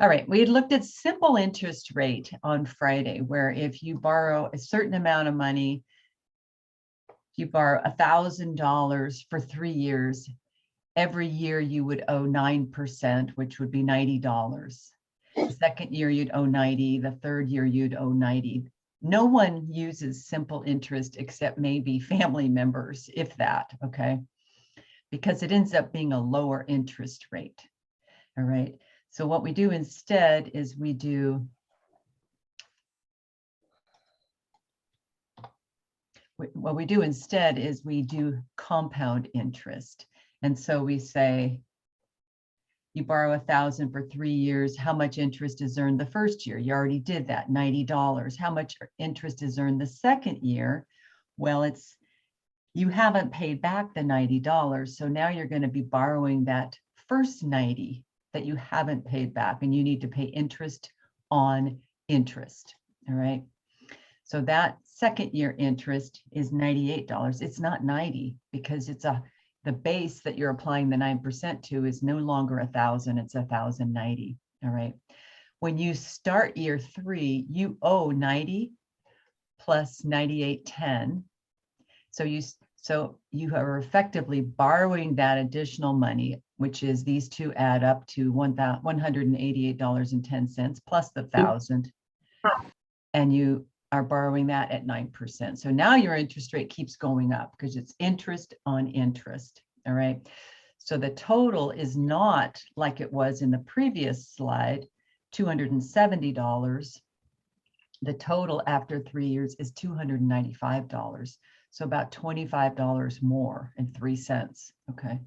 All right, we had looked at simple interest rate on Friday, where if you borrow a certain amount of money, you borrow $1,000 for 3 years, every year you would owe 9%, which would be $90. The second year you'd owe 90, the third year you'd owe 90. No one uses simple interest except maybe family members, if that, okay? Because it ends up being a lower interest rate, all right? So what we do instead is we do compound interest. And so we say, you borrow 1,000 for 3 years. How much interest is earned the first year? You already did that, $90. How much interest is earned the second year? Well, you haven't paid back the $90. So now you're going to be borrowing that first 90 that you haven't paid back, and you need to pay interest on interest. All right. So that second year interest is $98. It's not 90 because the base that you're applying the 9% to is no longer 1,000, it's 1,090. All right. When you start year 3, you owe 90 plus 98.10. So you are effectively borrowing that additional money, which is these two add up to $188.10 plus the 1,000, and you are borrowing that at 9%. So now your interest rate keeps going up because it's interest on interest. All right. So the total is not like it was in the previous slide, $270. The total after 3 years is $295. So about $25 more and 3 cents. Okay.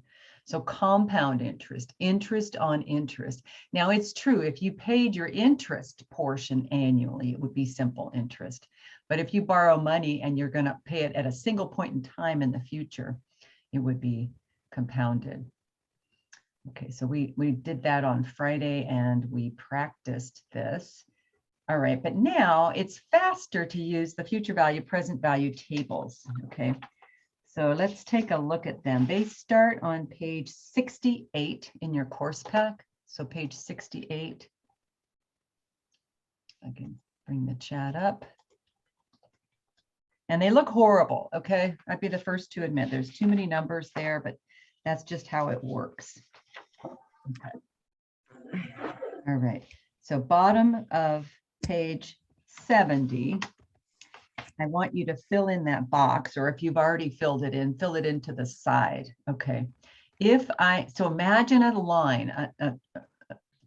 So compound interest, interest on interest. Now it's true, if you paid your interest portion annually, it would be simple interest. But if you borrow money and you're going to pay it at a single point in time in the future, it would be compounded. Okay, so we did that on Friday and we practiced this. All right, but now it's faster to use the future value, present value tables. Okay. So let's take a look at them. They start on page 68 in your course pack. So page 68. I can bring the chat up. And they look horrible, okay? I'd be the first to admit there's too many numbers there, but that's just how it works. Okay. All right. So bottom of page 70. I want you to fill in that box, or if you've already filled it in, fill it into the side. Okay. So imagine a line, a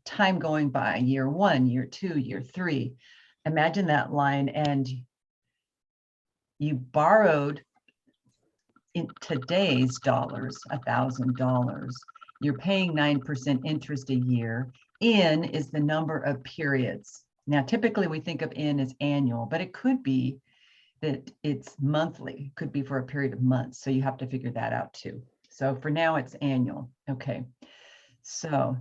time going by, year 1, year 2, year 3. Imagine that line, and you borrowed in today's dollars, $1,000. You're paying 9% interest a year. N is the number of periods. Now, typically we think of N as annual, but it could be that it's monthly, could be for a period of months. So you have to figure that out too. So for now it's annual. Okay. So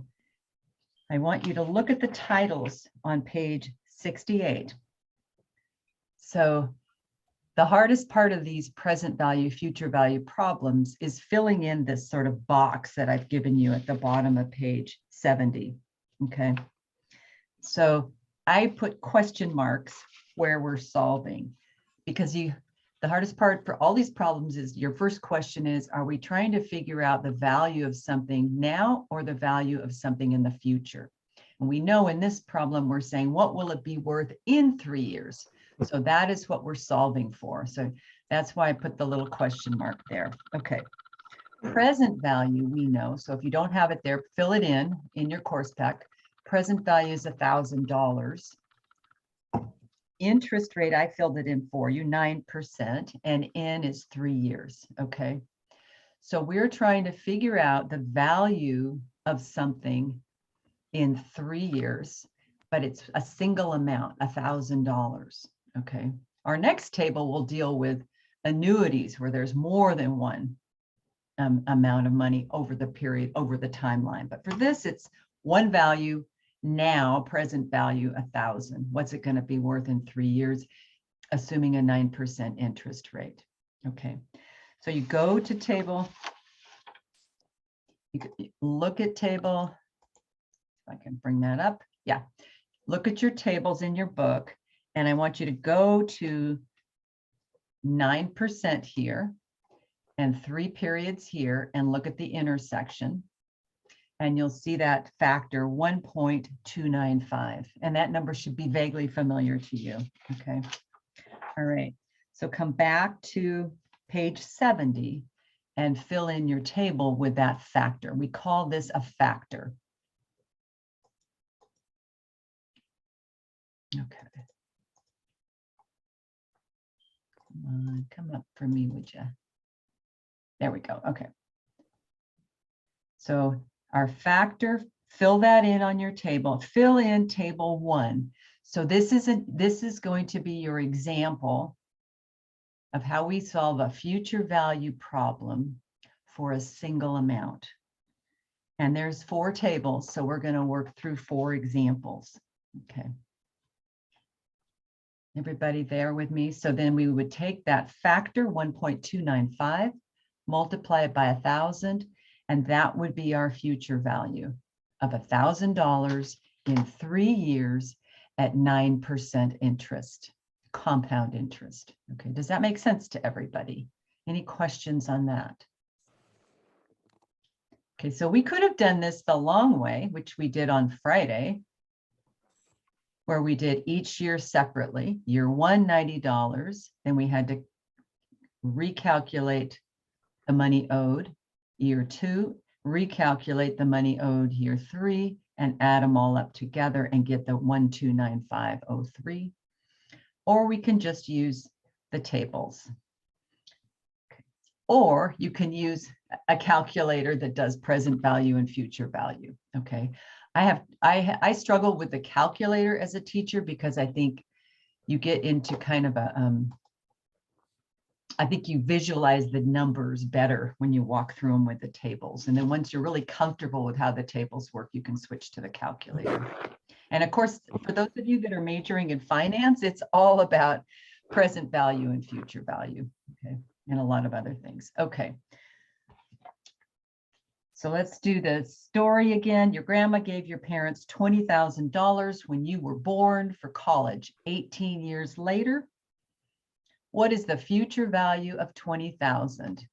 I want you to look at the titles on page 68. So the hardest part of these present value, future value problems is filling in this sort of box that I've given you at the bottom of page 70. Okay. So I put question marks where we're solving, because the hardest part for all these problems is your first question is, are we trying to figure out the value of something now or the value of something in the future? And we know in this problem, we're saying, what will it be worth in 3 years? So that is what we're solving for. So that's why I put the little question mark there. Okay. Present value, we know. So if you don't have it there, fill it in your course pack. Present value is $1,000. Interest rate, I filled it in for you, 9%, and N is 3 years, okay? So we're trying to figure out the value of something in 3 years, but it's a single amount, $1,000, okay? Our next table will deal with annuities where there's more than one amount of money over the period, over the timeline. But for this, it's one value. Now, present value, 1,000. What's it going to be worth in 3 years, assuming a 9% interest rate? Okay, so you go to table, you look at table If I can bring that up. Yeah. Look at your tables in your book, and I want you to go to 9% here and 3 periods here and look at the intersection. And you'll see that factor 1.295. And that number should be vaguely familiar to you. Okay. All right. So come back to page 70 and fill in your table with that factor. We call this a factor. Okay. Come on, come up for me, would you? There we go. Okay. So our factor, fill that in on your table. Fill in table 1. So this is going to be your example of how we solve a future value problem for a single amount. And there's 4 tables, so we're going to work through 4 examples. Okay. Everybody there with me? So then we would take that factor 1.295, multiply it by 1,000, and that would be our future value of $1,000 in 3 years at 9% interest, compound interest. Okay, does that make sense to everybody? Any questions on that? Okay, so we could have done this the long way, which we did on Friday, where we did each year separately. Year 1, $90. Then we had to recalculate the money owed. Year 2, recalculate the money owed year 3, and add them all up together and get the 1,295.03. Or we can just use the tables. Okay. Or you can use a calculator that does present value and future value. Okay. I struggle with the calculator as a teacher because I think you get into kind of a, I think you visualize the numbers better when you walk through them with the tables. And then once you're really comfortable with how the tables work, you can switch to the calculator. And of course, for those of you that are majoring in finance, it's all about present value and future value, okay, and a lot of other things. Okay. So let's do the story again. Your grandma gave your parents $20,000 when you were born for college. 18 years later, what is the future value of 20,000?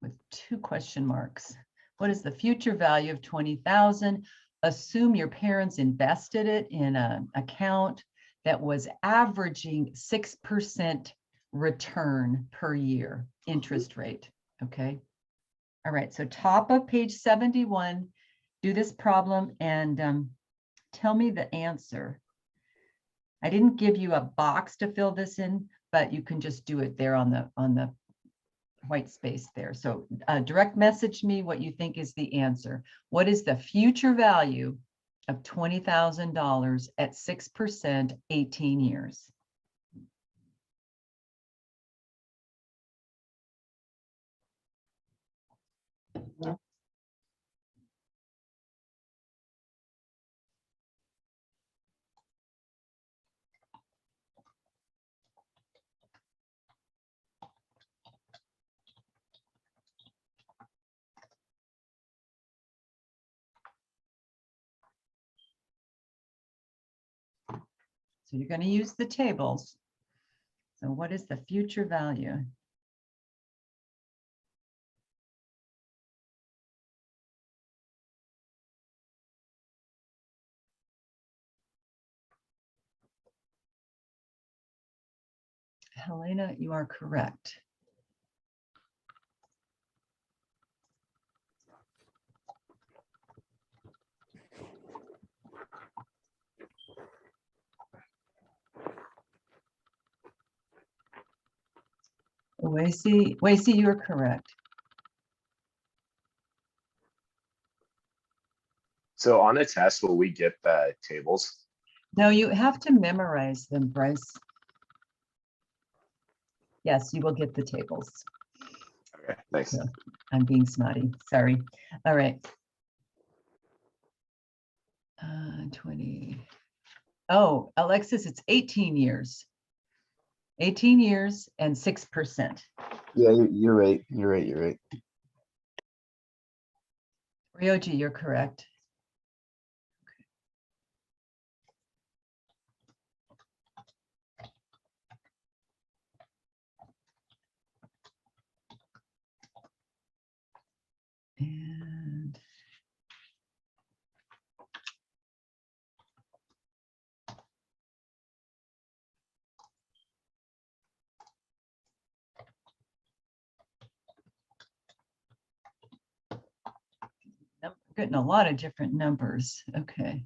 With 2 question marks. What is the future value of 20,000? Assume your parents invested it in an account that was averaging 6% return per year, interest rate, okay? All right, so top of page 71, do this problem and tell me the answer. I didn't give you a box to fill this in, but you can just do it there on the white space there. So direct message me what you think is the answer. What is the future value of $20,000 at 6%, 18 years? So you're going to use the tables. So what is the future value? Helena, you are correct. Wacy, you are correct. So on the test, will we get the tables? No, you have to memorize them, Bryce. Yes, you will get the tables. Okay, thanks. So, I'm being snotty, sorry. All right. 20. Oh, Alexis, it's 18 years. 18 years and 6%. Yeah, you're right. You're right. Ryoji, you're correct. Getting a lot of different numbers. Okay.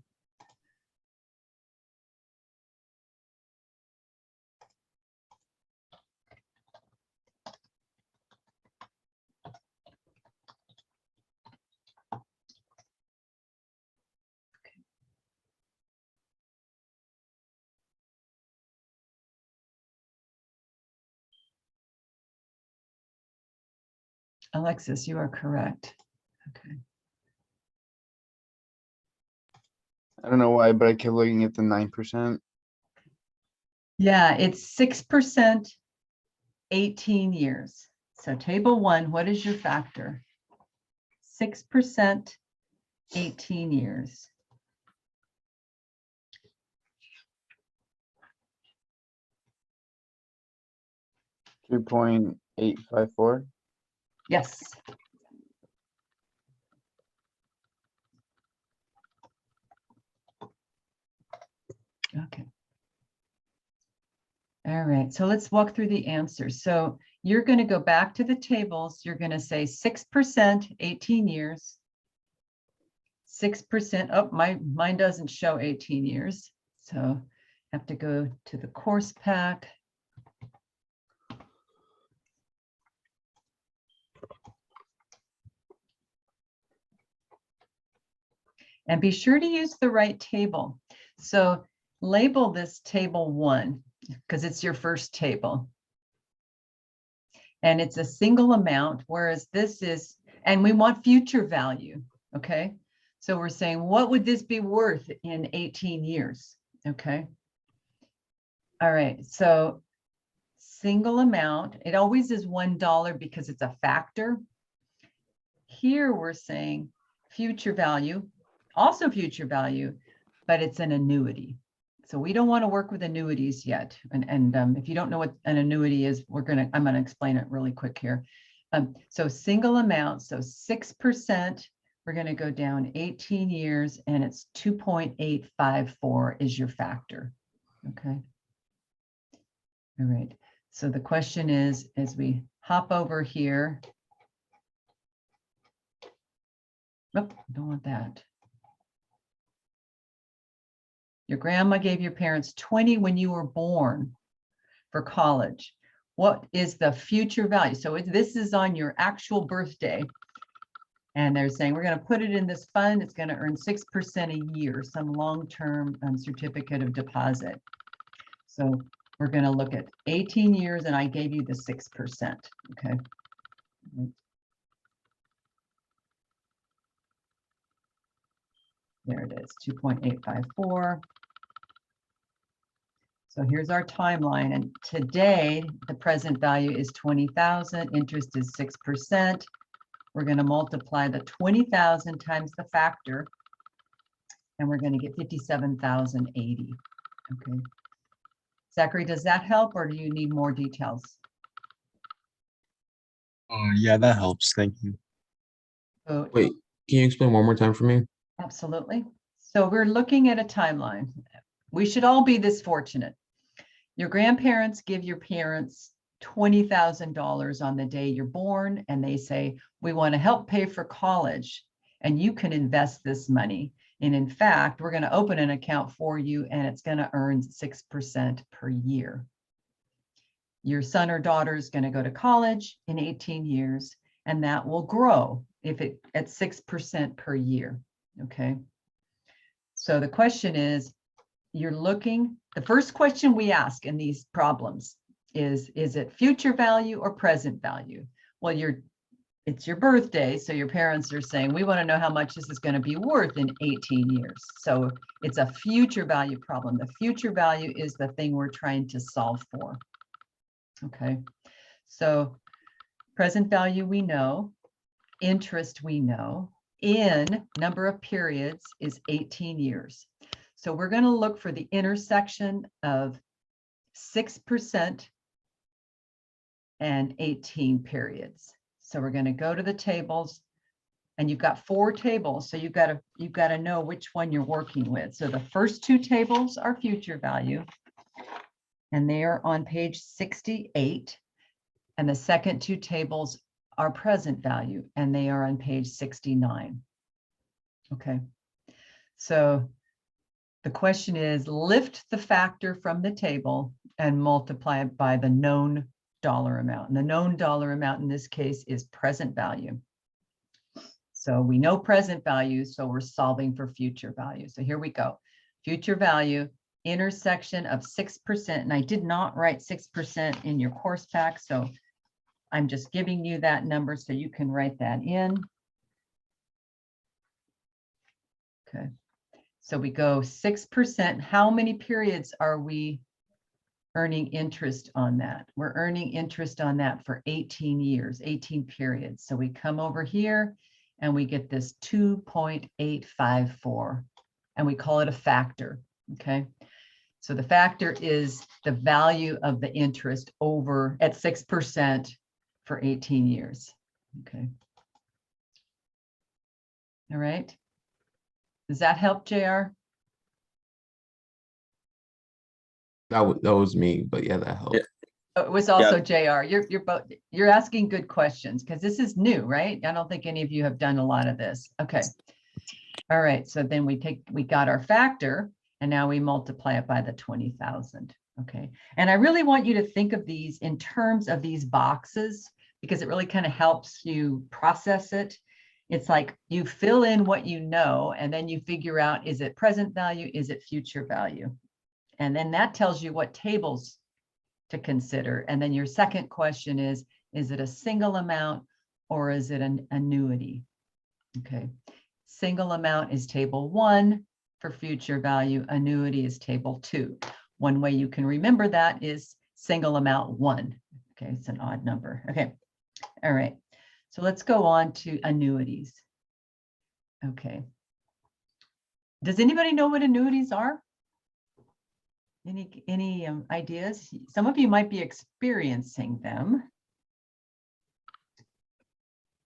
Alexis, you are correct. Okay. I don't know why, but I kept looking at the 9%. Yeah, it's 6%, 18 years. So table 1, what is your factor? 6%, 18 years. $2.854. Yes. Okay. All right, so let's walk through the answers. So you're going to go back to the tables. You're going to say 6%, 18 years. 6%. Oh, mine doesn't show 18 years. So I have to go to the course pack. And be sure to use the right table. So label this table 1 because it's your first table. And it's a single amount, whereas this is, and we want future value, okay? So we're saying, what would this be worth in 18 years, okay? All right, so single amount, it always is $1 because it's a factor. Here we're saying future value, also future value, but it's an annuity. So we don't want to work with annuities yet. And if you don't know what an annuity is, I'm gonna explain it really quick here. So single amount, so 6%, we're gonna go down 18 years and it's 2.854 is your factor, okay? All right, so the question is, as we hop over here, oh, don't want that. Your grandma gave your parents 20 when you were born for college. What is the future value? So this is on your actual birthday. And they're saying, we're going to put it in this fund. It's going to earn 6% a year, some long-term certificate of deposit. So we're going to look at 18 years and I gave you the 6%, okay? There it is, 2.854. So here's our timeline. And today, the present value is 20,000. Interest is 6%. We're going to multiply the 20,000 times the factor. And we're going to get 57,080. Okay. Zachary, does that help or do you need more details? Yeah, that helps. Thank you. So, Wait, can you explain one more time for me? absolutely. So we're looking at a timeline. We should all be this fortunate. Your grandparents give your parents $20,000 on the day you're born, and they say, we want to help pay for college, and you can invest this money. And in fact, we're going to open an account for you, and it's going to earn 6% per year. Your son or daughter is going to go to college in 18 years, and that will grow if it at 6% per year. Okay. So the question is, you're looking, the first question we ask in these problems is it future value or present value? Well, it's your birthday, so your parents are saying, we want to know how much this is going to be worth in 18 years. So it's a future value problem. The future value is the thing we're trying to solve for. Okay, so present value we know, interest we know, in number of periods is 18 years. So we're going to look for the intersection of 6% and 18 periods. So we're going to go to the tables, and you've got 4 tables. So you've got to know which one you're working with. So the first 2 tables are future value, and they are on page 68. And the second 2 tables are present value, and they are on page 69. Okay. So the question is, lift the factor from the table and multiply it by the known dollar amount. And the known dollar amount in this case is present value. So we know present value, so we're solving for future value. So here we go. Future value, intersection of 6%. And I did not write 6% in your course pack, so I'm just giving you that number so you can write that in. Okay. So we go 6%. How many periods are we earning interest on that? We're earning interest on that for 18 years, 18 periods. So we come over here and we get this 2.854, and we call it a factor, okay? So the factor is the value of the interest over at 6% for 18 years, okay? All right. Does that help, JR? That was me, but yeah, that helped. Oh, it was also JR. You're asking good questions because this is new, right? I don't think any of you have done a lot of this. Okay. All right. So then we got our factor and now we multiply it by the 20,000. Okay. And I really want you to think of these in terms of these boxes because it really kind of helps you process it. It's like you fill in what you know, and then you figure out, is it present value? Is it future value? And then that tells you what tables to consider. And then your second question is it a single amount or is it an annuity? Okay. Single amount is table 1 for future value. Annuity is table 2. One way you can remember that is single amount 1. Okay, it's an odd number. Okay. All right. So let's go on to annuities. Okay. Does anybody know what annuities are? Any ideas? Some of you might be experiencing them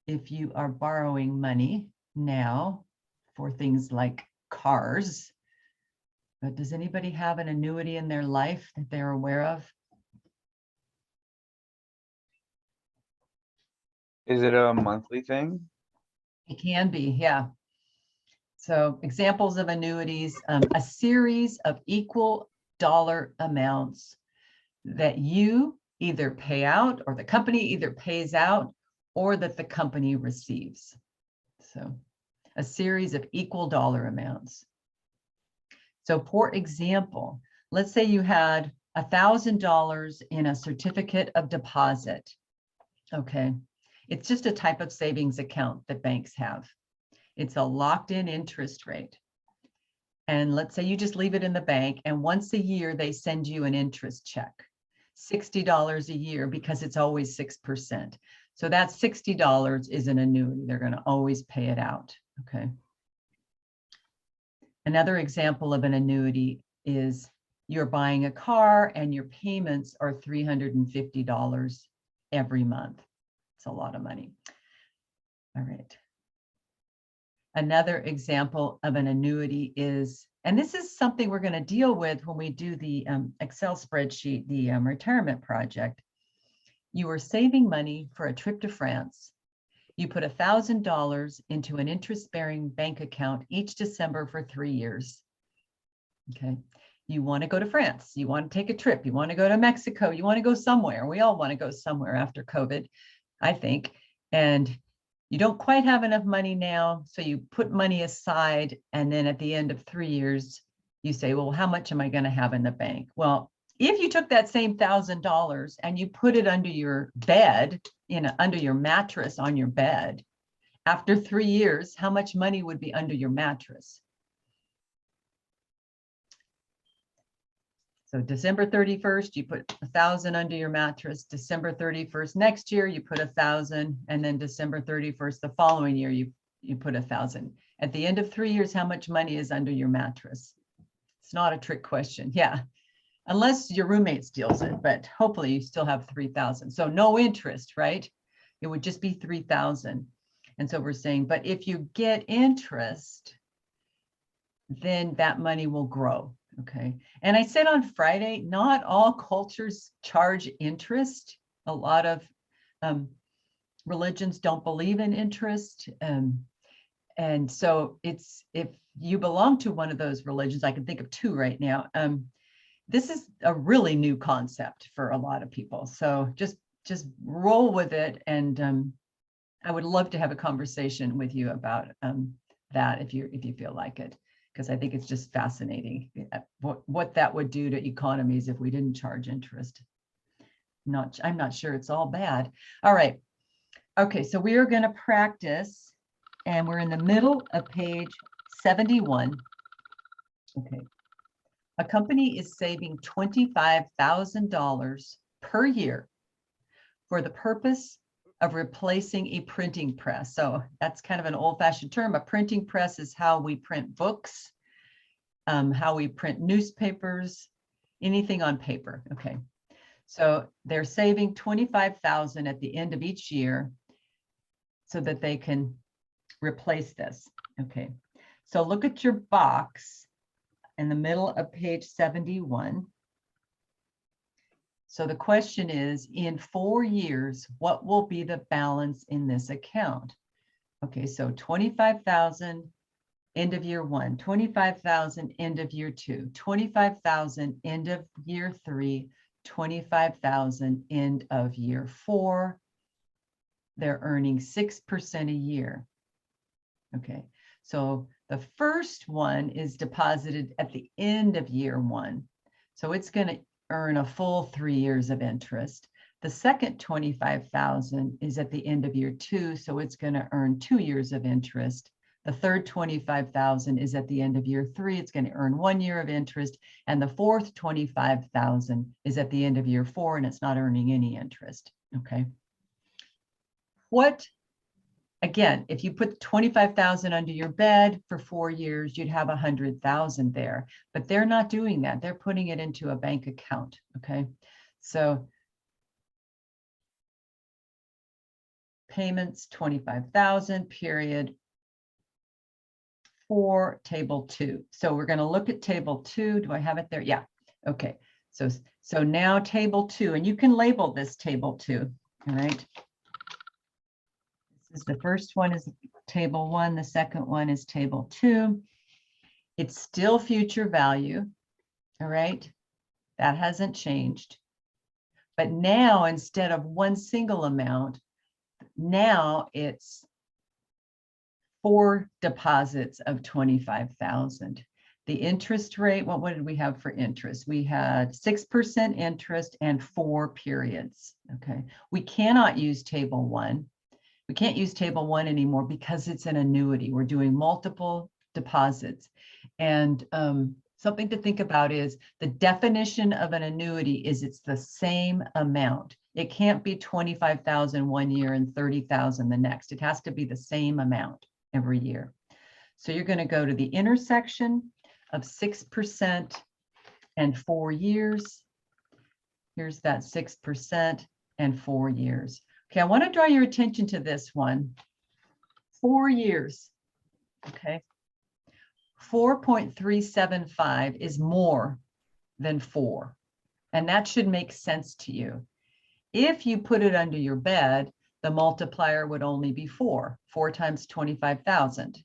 if you are borrowing money now for things like cars. But does anybody have an annuity in their life that they're aware of? Is it a monthly thing? It can be, yeah. So examples of annuities, a series of equal dollar amounts that you either pay out or the company either pays out or that the company receives. So a series of equal dollar amounts. So for example, let's say you had $1,000 in a certificate of deposit. Okay. It's just a type of savings account that banks have. It's a locked-in interest rate. And let's say you just leave it in the bank and once a year they send you an interest check, $60 a year because it's always 6%. So that $60 is an annuity. They're going to always pay it out. Okay. Another example of an annuity is you're buying a car and your payments are $350 every month. It's a lot of money. All right. Another example of an annuity is, and this is something we're going to deal with when we do the Excel spreadsheet, the retirement project. You are saving money for a trip to France. You put $1,000 into an interest-bearing bank account each December for 3 years. Okay. You want to go to France. You want to take a trip. You want to go to Mexico. You want to go somewhere. We all want to go somewhere after COVID, I think. And you don't quite have enough money now, so you put money aside, and then at the end of 3 years, you say, well, how much am I going to have in the bank? Well, if you took that same $1,000 and you put it under your bed, under your mattress on your bed, after 3 years, how much money would be under your mattress? So December 31st, you put 1,000 under your mattress. December 31st next year, you put 1,000, and then December 31st the following year, you put 1,000. At the end of 3 years, how much money is under your mattress? It's not a trick question. Yeah, unless your roommate steals it, but hopefully you still have 3,000. So no interest, right? It would just be 3,000. And so we're saying, but if you get interest, then that money will grow. Okay. And I said on Friday, not all cultures charge interest. A lot of religions don't believe in interest. And And so it's, if you belong to one of those religions, I can think of two right now. This is a really new concept for a lot of people. So just roll with it. And I would love to have a conversation with you about that if you feel like it, because I think it's just fascinating what that would do to economies if we didn't charge interest. I'm not sure it's all bad. All right. Okay, so we are going to practice, and we're in the middle of page 71. Okay. A company is saving $25,000 per year for the purpose of replacing a printing press. So that's kind of an old-fashioned term. A printing press is how we print books, how we print newspapers, anything on paper. Okay. So they're saving $25,000 at the end of each year so that they can replace this. Okay. So look at your box in the middle of page 71. So the question is, in 4 years, what will be the balance in this account? Okay, so 25,000 end of year 1, 25,000 end of year 2, 25,000 end of year 3, 25,000 end of year 4. They're earning 6% a year. Okay, so the first one is deposited at the end of year 1. So it's going to earn a full 3 years of interest. The second 25,000 is at the end of year 2, so it's going to earn 2 years of interest. The third 25,000 is at the end of year 3, it's going to earn 1 year of interest. And the fourth 25,000 is at the end of year 4, and it's not earning any interest. Okay. Again, if you put 25,000 under your bed for 4 years, you'd have 100,000 there, but they're not doing that. They're putting it into a bank account. Okay. So payments, 25,000 period for table 2. So we're going to look at table 2. Do I have it there? Yeah. Okay. So now table 2, and you can label this table 2. All right. This is the first one is table 1. The second one is table 2. It's still future value. All right. That hasn't changed. But now instead of one single amount, now it's 4 deposits of 25,000. The interest rate, what did we have for interest? We had 6% interest and 4 periods. Okay. We cannot use table 1. We can't use table 1 anymore because it's an annuity. We're doing multiple deposits. And something to think about is the definition of an annuity is it's the same amount. It can't be 25,000 one year and 30,000 the next. It has to be the same amount every year. So you're going to go to the intersection of 6% and 4 years. Here's that 6% and 4 years. Okay, I want to draw your attention to this one. 4 years. Okay. 4.375 is more than 4. And that should make sense to you. If you put it under your bed, the multiplier would only be 4. 4 times 25,000.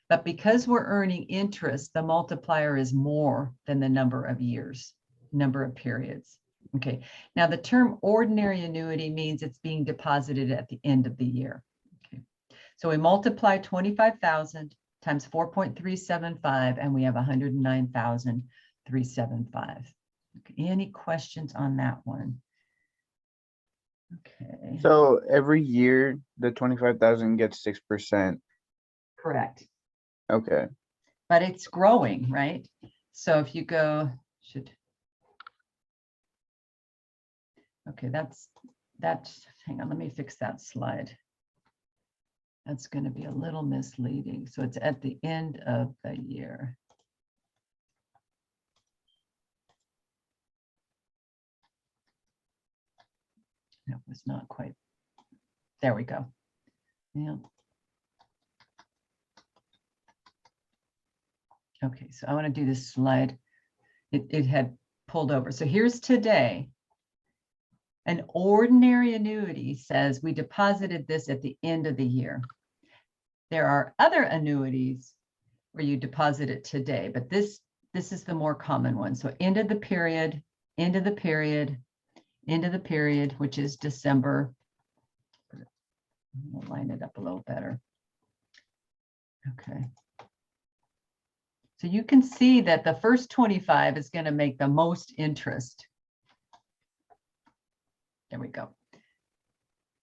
But because we're earning interest, the multiplier is more than the number of years, number of periods. Okay, now the term ordinary annuity means it's being deposited at the end of the year. Okay, so we multiply 25,000 times 4.375 and we have 109,375. Okay, any questions on that one? Okay. So every year, the 25,000 gets 6%. Correct. Okay. But it's growing, right? So if you go, okay, that's, hang on, let me fix that slide. That's going to be a little misleading. So it's at the end of the year. That was not quite, there we go. Yeah. Okay, so I want to do this slide. It had pulled over. So here's today. An ordinary annuity says we deposited this at the end of the year. There are other annuities where you deposit it today, but this is the more common one. So end of the period, end of the period, end of the period, which is December. We'll line it up a little better. Okay. So you can see that the first 25 is going to make the most interest. There we go.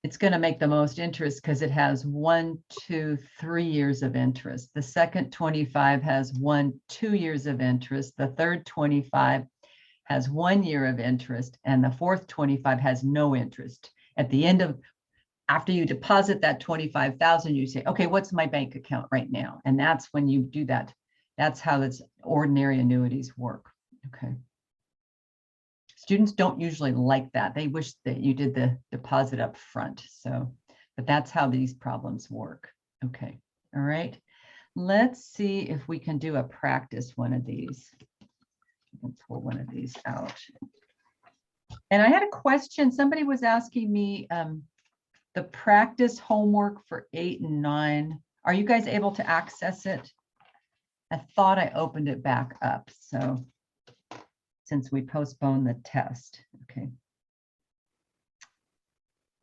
It's going to make the most interest because it has 1, 2, 3 years of interest. The second 25 has 1, 2 years of interest. The third 25 has 1 year of interest, and the fourth 25 has no interest. At the end of, after you deposit that 25,000, you say, okay, what's my bank account right now? And that's when you do that. That's how this ordinary annuities work. Okay. Students don't usually like that. They wish that you did the deposit up front. So, but that's how these problems work. Okay. All right. Let's see if we can do a practice one of these. Let's pull one of these out. And I had a question. Somebody was asking me the practice homework for 8 and 9. Are you guys able to access it? I thought I opened it back up. So since we postponed the test. Okay.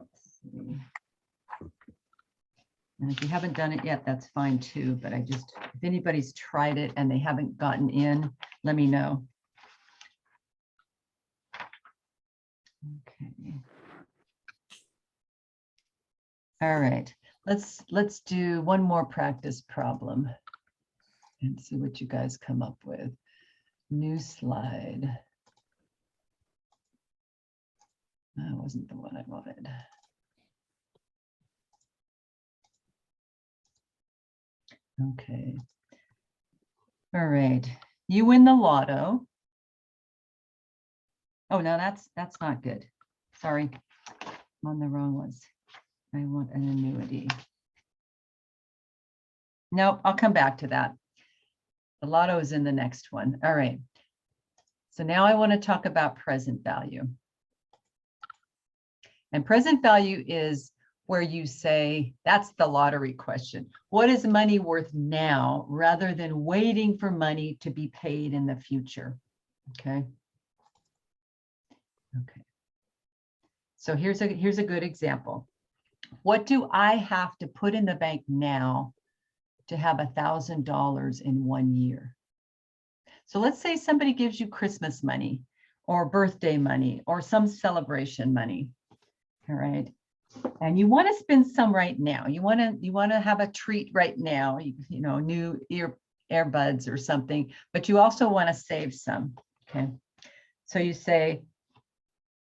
Let's see. And if you haven't done it yet, that's fine too. But I just, if anybody's tried it and they haven't gotten in, let me know. Okay. All right. Let's do one more practice problem and see what you guys come up with. New slide. That wasn't the one I wanted. Okay. All right. You win the lotto. Oh, no, that's not good. Sorry, I'm on the wrong ones. I want an annuity. Nope, I'll come back to that. The lotto is in the next one. All right. So now I want to talk about present value. And present value is where you say, that's the lottery question. What is money worth now rather than waiting for money to be paid in the future? Okay. Okay. So here's a good example. What do I have to put in the bank now to have $1,000 in 1 year? So let's say somebody gives you Christmas money or birthday money or some celebration money. All right. And you want to spend some right now. You want to have a treat right now, you know, new earbuds or something, but you also want to save some. Okay. So you say,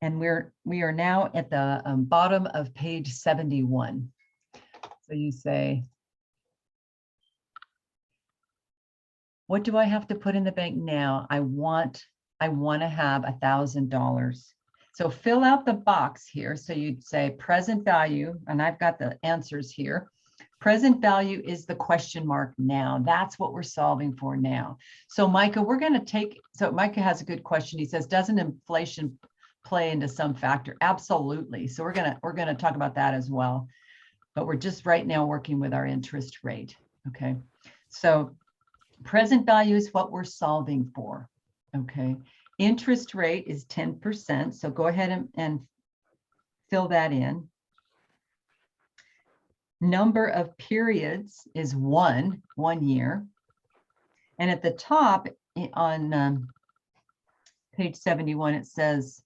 and we are now at the bottom of page 71. So you say, what do I have to put in the bank now? I want to have $1,000. So fill out the box here. So you'd say present value, and I've got the answers here. Present value is the question mark now. That's what we're solving for now. So Micah, we're going to take, so Micah has a good question. He says, doesn't inflation play into some factor? Absolutely. So we're going to talk about that as well. But we're just right now working with our interest rate. Okay. So present value is what we're solving for. Okay. Interest rate is 10%. So go ahead and fill that in. Number of periods is one year. And at the top on page 71, it says,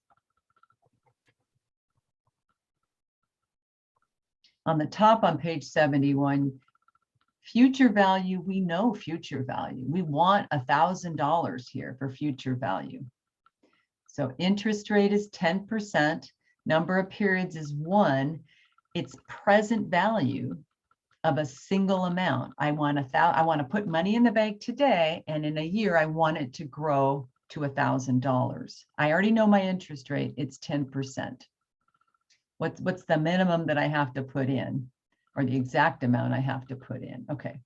on the top on page 71, future value, we know future value. We want $1,000 here for future value. So interest rate is 10%. Number of periods is 1. It's present value of a single amount. I want to put money in the bank today, and in a year, I want it to grow to $1,000. I already know my interest rate. It's 10%. What's the minimum that I have to put in, or the exact amount I have to put in? Okay,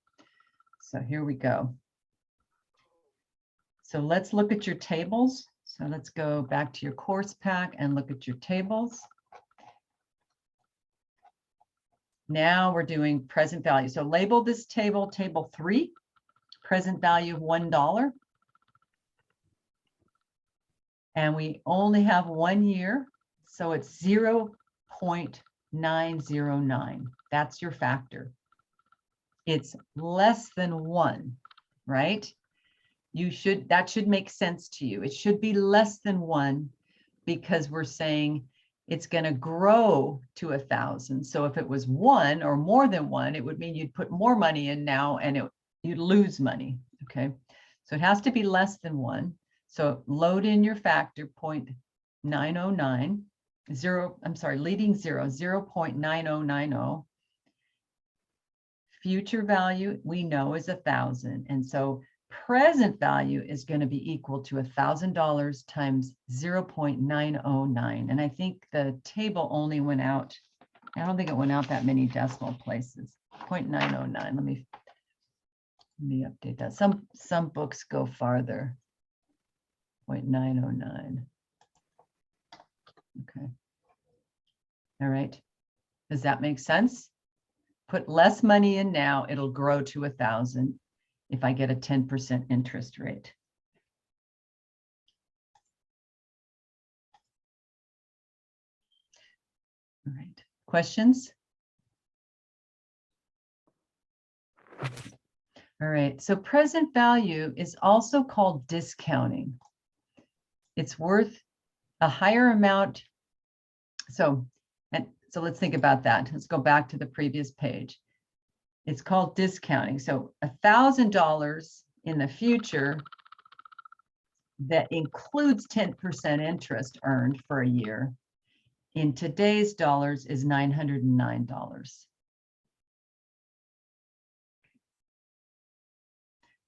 so here we go. So let's look at your tables. So let's go back to your course pack and look at your tables. Now we're doing present value. So label this table, table 3, present value of $1. And we only have 1 year, so it's 0.909. That's your factor. It's less than 1, right? That should make sense to you. It should be less than 1 because we're saying it's going to grow to 1,000. So if it was 1 or more than 1, it would mean you'd put more money in now and you'd lose money. Okay, so it has to be less than 1. So load in your factor 0.909, leading 0.9090. Future value we know is 1,000, and so present value is going to be equal to $1,000 times 0.909. And I think the table only went out, I don't think it went out that many decimal places. 0.909. Let me update that. Some books go farther. 0.909. Okay. All right. Does that make sense? Put less money in now, it'll grow to 1,000 if I get a 10% interest rate. All right, questions? All right, so present value is also called discounting. It's worth a higher amount. So let's think about that. Let's go back to the previous page. It's called discounting. So $1,000 in the future that includes 10% interest earned for a year in today's dollars is $909.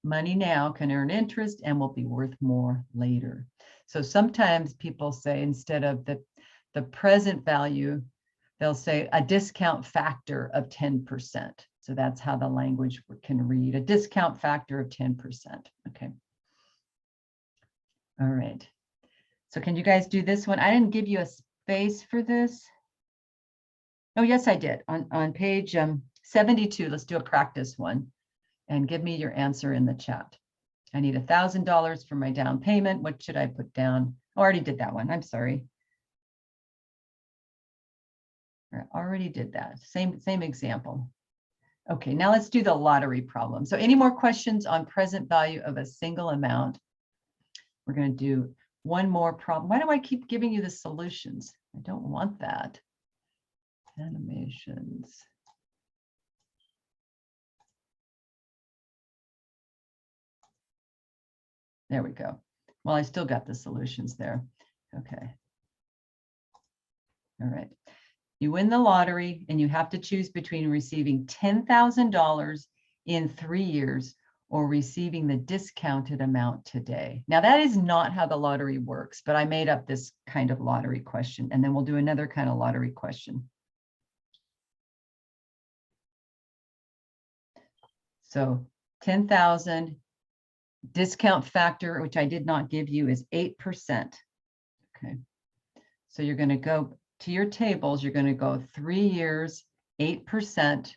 Money now can earn interest and will be worth more later. So sometimes people say instead of the present value, they'll say a discount factor of 10%. So that's how the language can read, a discount factor of 10%. Okay. All right. So can you guys do this one? I didn't give you a space for this. Oh, yes, I did. On page 72, let's do a practice one and give me your answer in the chat. I need $1,000 for my down payment. What should I put down? Oh, I already did that one. I'm sorry. I already did that. Same example. Okay, now let's do the lottery problem. So any more questions on present value of a single amount? We're going to do one more problem. Why do I keep giving you the solutions? I don't want that. Animations. There we go. Well, I still got the solutions there. Okay. All right. You win the lottery and you have to choose between receiving $10,000 in 3 years or receiving the discounted amount today. Now that is not how the lottery works, but I made up this kind of lottery question, and then we'll do another kind of lottery question. So 10,000 discount factor, which I did not give you, is 8%. Okay. So you're going to go to your tables, you're going to go 3 years, 8%,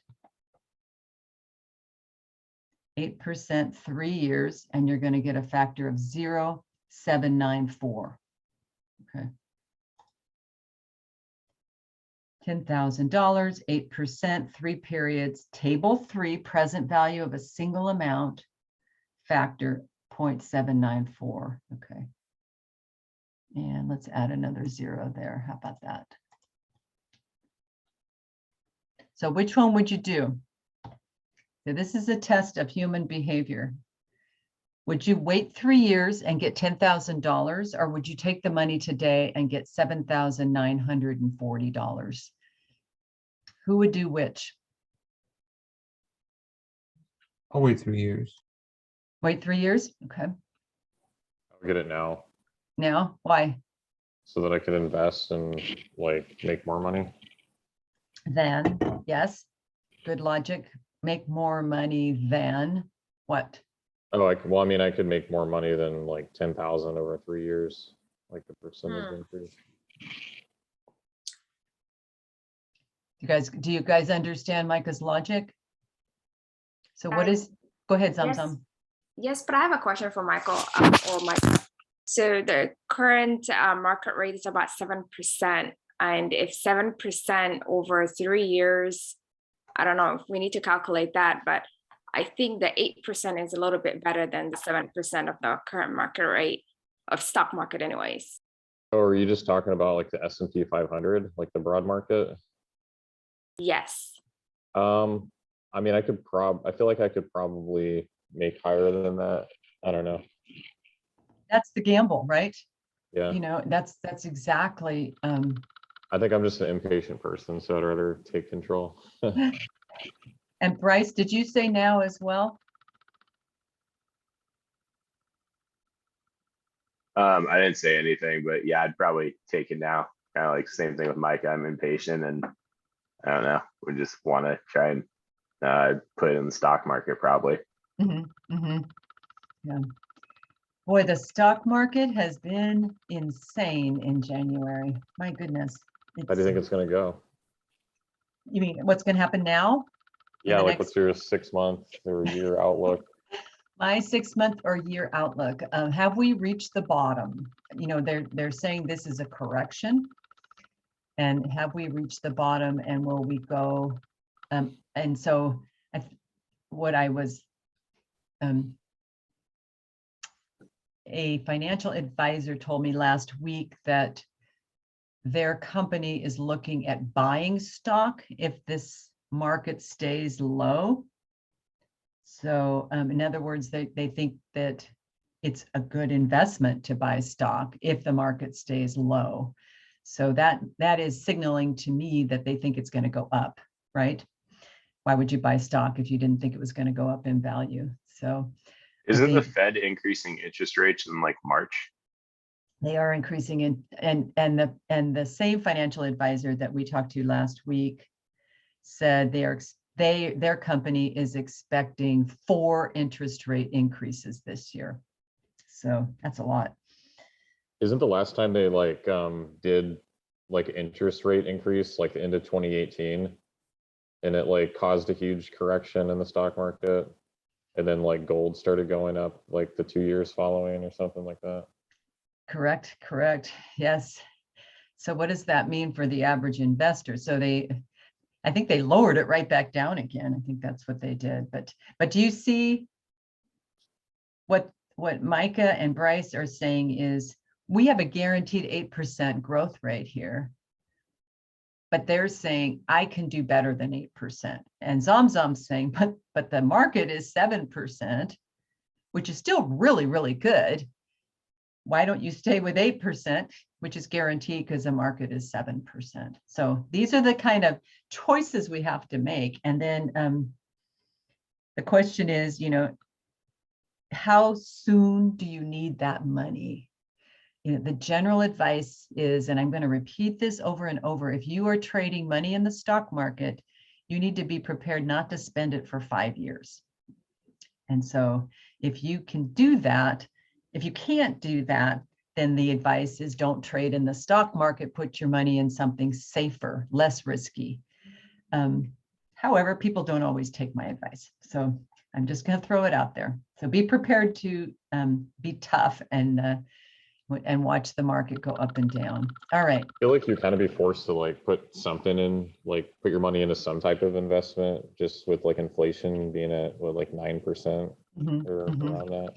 3 years, and you're going to get a factor of 0.794. Okay. $10,000, 8%, 3 periods, table 3, present value of a single amount, factor 0.794. Okay. And let's add another 0 there. How about that? So which one would you do? So this is a test of human behavior. Would you wait 3 years and get $10,000, or would you take the money today and get $7,940? Who would do which? I'll wait 3 years. Wait 3 years? Okay. I'll get it now Now, why? so that I could invest and like make more money. Then, yes, good logic. Make more money than what? Oh, like, well, I mean, I could make more money than like 10,000 over 3 years, like the percentage increase. Do you guys understand Micah's logic? So what is, go ahead, Yes. Zamzam. Yes, but I have a question for Michael or Mike. So the current market rate is about 7%. And if 7% over 3 years, I don't know if we need to calculate that, but I think the 8% is a little bit better than the 7% of the current market rate of stock market anyways. Or are you just talking about like the S&P 500, like the broad market? Yes. I mean, I feel like I could probably make higher than that. I don't know. That's the gamble, right? Yeah, You know, that's exactly, I think I'm just an impatient person, so I'd rather take control. and Bryce, did you say now as well? I didn't say anything, but yeah, I'd probably take it now. Kind of like same thing with Mike. I'm impatient and I don't know. We just want to try and put it in the stock market probably. Mhm, mhm. Yeah. Boy, the stock market has been insane in January. My goodness. How do you think it's gonna go? You mean what's going to happen now? In Yeah, the like next- what's your 6-month or year outlook? My 6-month or year outlook. Have we reached the bottom? You know, they're saying this is a correction. And have we reached the bottom and will we go? And so what I was, a financial advisor told me last week that their company is looking at buying stock if this market stays low. So in other words, they think that it's a good investment to buy stock if the market stays low. So that is signaling to me that they think it's going to go up, right? Why would you buy stock if you didn't think it was going to go up in value? So Isn't the think- Fed increasing interest rates in like March? they are increasing in, and the same financial advisor that we talked to last week said their company is expecting 4 interest rate increases this year. So that's a lot. Isn't the last time they like did like interest rate increase like the end of 2018, and it like caused a huge correction in the stock market, and then like gold started going up like the 2 years following or something like that? Correct. Yes. So what does that mean for the average investor? So I think they lowered it right back down again. I think that's what they did. But do you see what Micah and Bryce are saying is we have a guaranteed 8% growth rate here, but they're saying I can do better than 8%. And Zamzam's saying, but the market is 7%, which is still really, really good. Why don't you stay with 8%, which is guaranteed because the market is 7%. So these are the kind of choices we have to make. And then the question is, you know, how soon do you need that money? You know, the general advice is, and I'm going to repeat this over and over, if you are trading money in the stock market, you need to be prepared not to spend it for 5 years. And so if you can do that, if you can't do that, then the advice is don't trade in the stock market, put your money in something safer, less risky. However, people don't always take my advice. So I'm just going to throw it out there. So be prepared to be tough and watch the market go up and down. All right. I feel like you kind of be forced to like put something in, like put your money into some type of investment, just with like inflation being at what, like 9% or around that.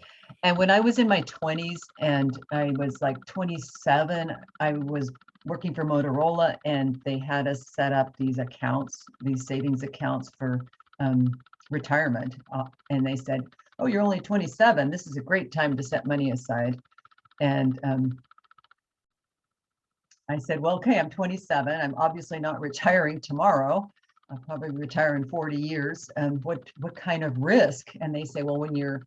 And when I was in my 20s and I was like 27, I was working for Motorola and they had us set up these accounts, these savings accounts for retirement. And they said, oh, you're only 27. This is a great time to set money aside. And I said, well, okay, I'm 27. I'm obviously not retiring tomorrow. I'll probably retire in 40 years. And what kind of risk? And they say, well, when you're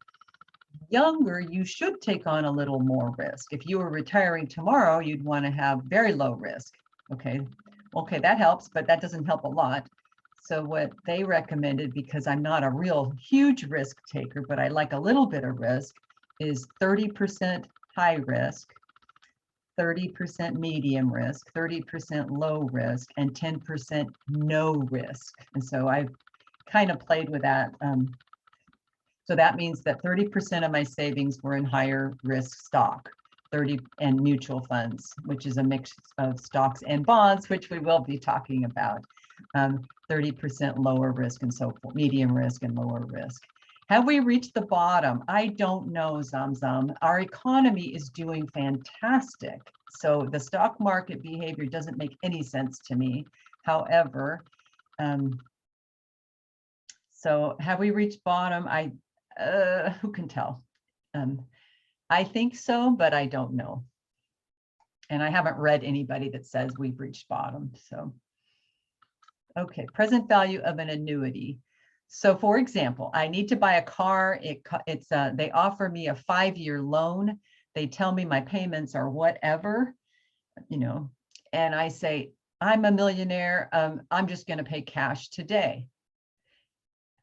younger, you should take on a little more risk. If you were retiring tomorrow, you'd want to have very low risk. Okay, that helps, but that doesn't help a lot. So what they recommended, because I'm not a real huge risk taker, but I like a little bit of risk, is 30% high risk, 30% medium risk, 30% low risk, and 10% no risk. And so I've kind of played with that. So that means that 30% of my savings were in higher risk stock, 30 and mutual funds, which is a mix of stocks and bonds, which we will be talking about. 30% lower risk and so forth, medium risk and lower risk. Have we reached the bottom? I don't know, Zamzam. Our economy is doing fantastic. So the stock market behavior doesn't make any sense to me. However, so have we reached bottom? Who can tell? I think so, but I don't know. And I haven't read anybody that says we've reached bottom. So, okay, present value of an annuity. So for example, I need to buy a car. They offer me a 5-year loan. They tell me my payments are whatever, and I say, I'm a millionaire. I'm just going to pay cash today.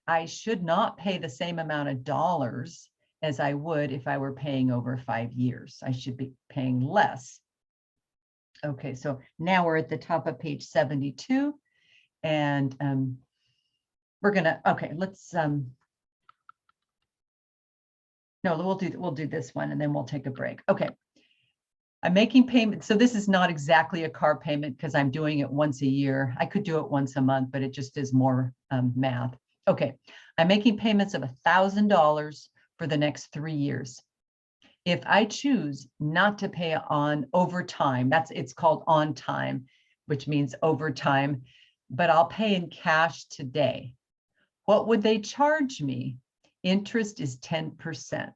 I should not pay the same amount of dollars as I would if I were paying over 5 years. I should be paying less. Okay, so now we're at the top of page 72, and we're gonna, okay, let's, no, we'll do this one and then we'll take a break. Okay, I'm making payments. So this is not exactly a car payment because I'm doing it once a year. I could do it once a month, but it just is more math. Okay, I'm making payments of $1,000 for the next 3 years. If I choose not to pay on overtime, it's called on time, which means overtime, but I'll pay in cash today. What would they charge me? Interest is 10%.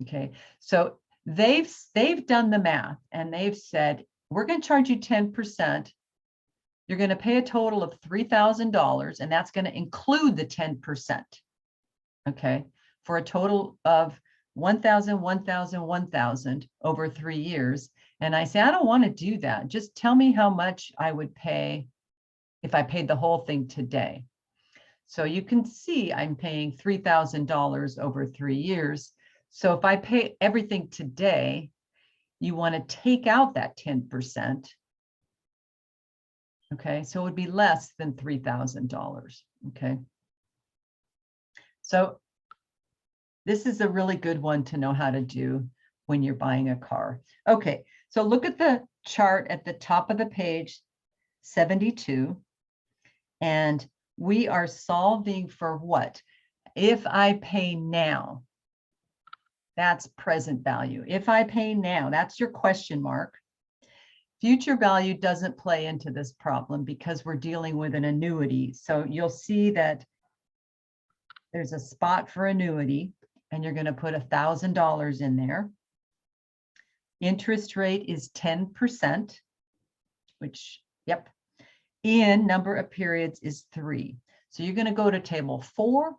Okay, so they've done the math and they've said, we're going to charge you 10%. You're going to pay a total of $3,000, and that's going to include the 10%. Okay, for a total of 1,000, 1,000, 1,000 over 3 years. And I say, I don't want to do that. Just tell me how much I would pay if I paid the whole thing today. So you can see I'm paying $3,000 over 3 years. So if I pay everything today, you want to take out that 10%. Okay, so it would be less than $3,000. Okay. So this is a really good one to know how to do when you're buying a car. Okay, so look at the chart at the top of the page, 72. And we are solving for what? If I pay now, that's present value. If I pay now, that's your question mark. Future value doesn't play into this problem because we're dealing with an annuity. So you'll see that there's a spot for annuity, and you're going to put $1,000 in there. Interest rate is 10%, which, yep. In number of periods is 3. So you're going to go to table 4.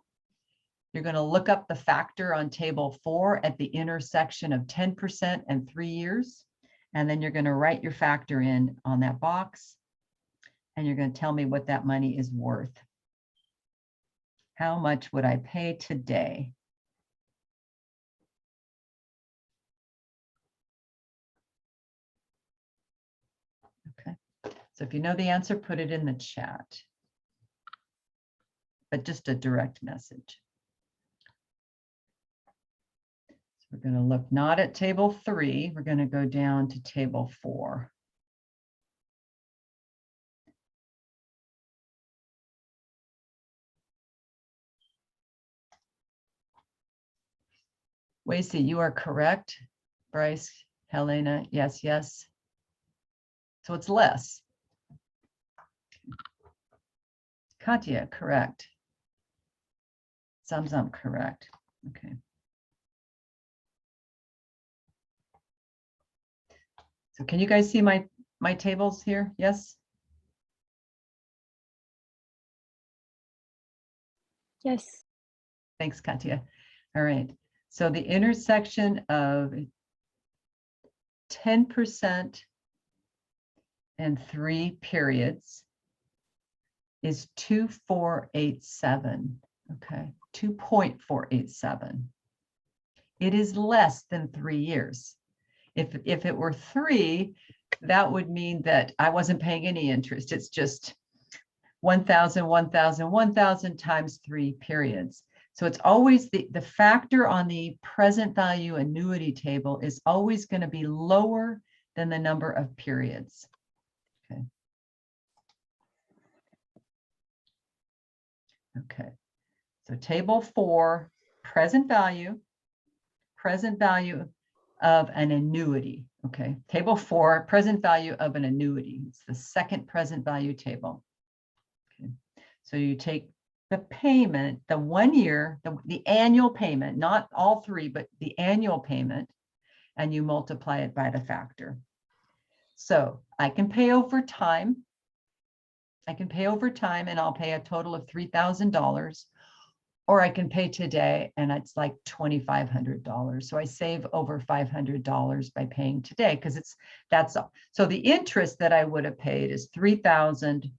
You're going to look up the factor on table 4 at the intersection of 10% and 3 years. And then you're going to write your factor in on that box. And you're going to tell me what that money is worth. How much would I pay today? Okay. So if you know the answer, put it in the chat. But just a direct message. So we're going to look not at table 3. We're going to go down to table 4. Wacy, you are correct. Bryce, Helena, yes, yes. So it's less. Katya, correct. Zamzam, correct. Okay. So can you guys see my tables here? Yes? Yes. Thanks, Katya. All right. So the intersection of 10% and 3 periods is 2.487. Okay, 2.487. It is less than 3 years. If it were 3, that would mean that I wasn't paying any interest. It's just 1,000, 1,000, 1,000 times 3 periods. So it's always the factor on the present value annuity table is always going to be lower than the number of periods. Okay. Okay. So table 4, present value of an annuity. Okay. Table 4, present value of an annuity. It's the second present value table. Okay. So you take the payment, the 1 year, the annual payment, not all 3, but the annual payment, and you multiply it by the factor. So I can pay over time. I can pay over time and I'll pay a total of $3,000, or I can pay today and it's like $2,500. So I save over $500 by paying today because that's all. So the interest that I would have paid is 3,000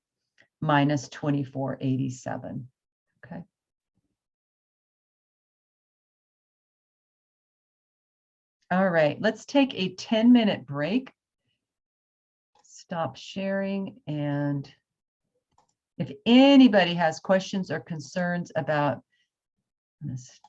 minus 2487. Okay. All right, let's take a 10-minute break. Stop sharing, and if anybody has questions or concerns about this